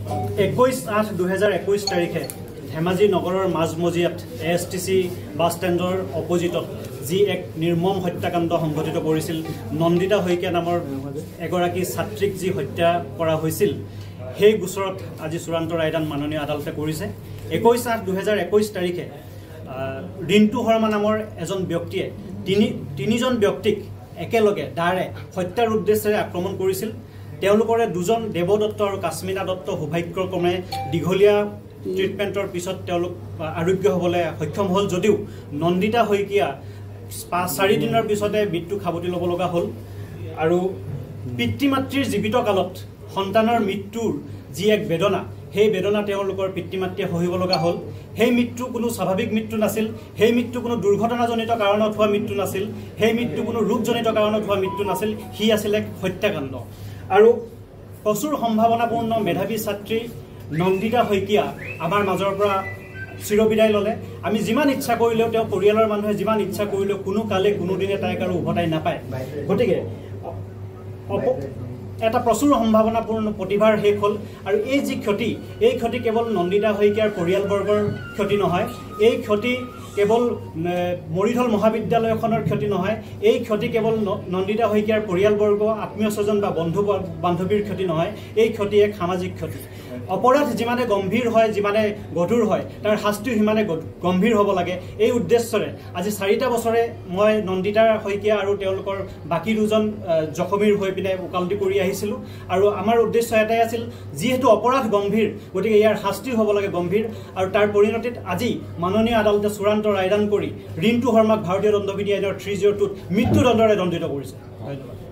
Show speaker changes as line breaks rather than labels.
21/8/2021 তাৰিখে ধেমাজি নগৰৰ মাজমজিয়াত ASTC বাছ ষ্টেণ্ডৰ অপজিটত যি এক নিৰ্মম হত্যাকাণ্ড সংঘটিত কৰিছিল নন্দিতা শইকীয়া নামৰ এগৰাকী ছাত্ৰীক যি হত্যা কৰা হৈছিল সেই গোচৰত আজি চূড়ান্ত ৰায়দান মাননীয় আদালতে কৰিছে 21/8/2021 তাৰিখে ৰিণ্টু শৰ্মা নামৰ এজন ব্যক্তিয়ে তিনিজন ব্যক্তিক একেলগে দাৰে হত্যাৰ উদ্দেশ্যেৰে আক্ৰমণ কৰিছিল তেওঁলোকৰে দুজন দেৱ দত্ত আৰু কাশ্মীনা দত্ত সৌভাগ্যক্ৰমে দীঘলীয়া ট্ৰিটমেণ্টৰ পিছত তেওঁলোক আৰোগ্য হ'বলৈ সক্ষম হ'ল যদিও নন্দিতা শইকীয়া 4 দিনৰ পিছতে মৃত্যু খাবতি ল'ব লগা হ'ল আৰু পিতৃ মাতৃৰ জীৱিত কালত সন্তানৰ মৃত্যুৰ যি এক বেদনা সেই বেদনা তেওঁলোকৰ পিতৃ মাতৃয়ে সহিব লগা হ'ল সেই মৃত্যু কোনো স্বাভাৱিক মৃত্যু নাছিল সেই মৃত্যু কোনো দুৰ্ঘটনাজনিত কাৰণত হোৱা মৃত্যু নাছিল সেই মৃত্যু কোনো ৰোগজনিত কাৰণত হোৱা মৃত্যু নাছিল হি আছিল এক হত্যাকাণ্ড আৰু প্ৰচুৰ সম্ভাৱনাপূৰ্ণ মেধাৱী ছাত্ৰী নন্দিতা শইকীয়া আমাৰ মাজৰ পৰা চিৰবিদায় ল'লে আমি যিমান ইচ্ছা কৰিলেও তেওঁ পৰিয়ালৰ মানুহে যিমান ইচ্ছা কৰিলেও কোনো কালে কোনো দিনে তাইক আৰু উভতাই নাপায় গতিকে এটা প্ৰচুৰ সম্ভাৱনাপূৰ্ণ প্ৰতিভাৰ শেষ হ'ল আৰু এই যি ক্ষতি এই ক্ষতি কেৱল নন্দিতা শইকীয়াৰ পৰিয়ালবৰ্গৰ ক্ষতি নহয় এই ক্ষতি কেৱল মৰিধল মহাবিদ্যালয়খনৰ ক্ষতি নহয় এই ক্ষতি কেৱল নন্দিতা শইকীয়াৰ পৰিয়ালবৰ্গ আত্মীয় স্বজন বা বন্ধু বান্ধৱীৰ ক্ষতি নহয় এই ক্ষতি এক সামাজিক ক্ষতি অপৰাধ যিমানে গম্ভীৰ হয় যিমানে গধুৰ হয় তাৰ শাস্তিও সিমানে গম্ভীৰ হ'ব লাগে এই উদ্দেশ্যৰে আজি 4টা বছৰে মই নন্দিতা শইকীয়া আৰু তেওঁলোকৰ বাকী দুজন জখমীৰ হৈ পিনে ওকালতি কৰি আহিছিলোঁ আৰু আমাৰ উদ্দেশ্য এটাই আছিল যিহেতু অপৰাধ গম্ভীৰ গতিকে ইয়াৰ শাস্তিও হ'ব লাগে গম্ভীৰ আৰু তাৰ পৰিণতিত আজি মাননীয় আদালতে চূড়ান্ত ৰায়দান কৰি ৰিণ্টু শৰ্মাক ভাৰতীয় দণ্ডবিধি আইনৰ 302ত মৃত্যুদণ্ডৰে দণ্ডিত কৰিছে ধন্যবাদ